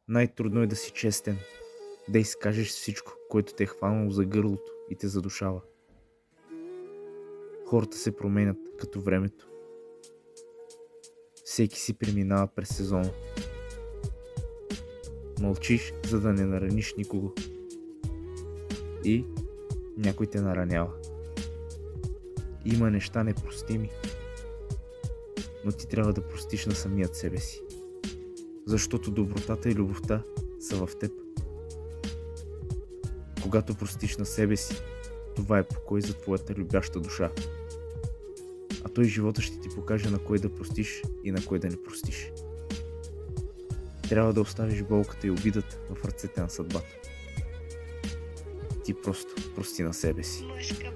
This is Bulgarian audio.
Най-трудно е да си честен, да изкажеш всичко, което те е хванало за гърлото и те задушава. Хората се променят като времето. Всеки си преминава през сезона. Мълчиш, за да не нараниш никого. И някой те наранява. Има неща непростими, но ти трябва да простиш на самият себе си. Защото добротата и любовта са в теб. Когато простиш на себе си, това е покой за твоята любяща душа. А той живота ще ти покаже на кой да простиш и на кой да не простиш. Трябва да оставиш болката и обидата в ръцете на съдбата. Ти просто прости на себе си. Мъжка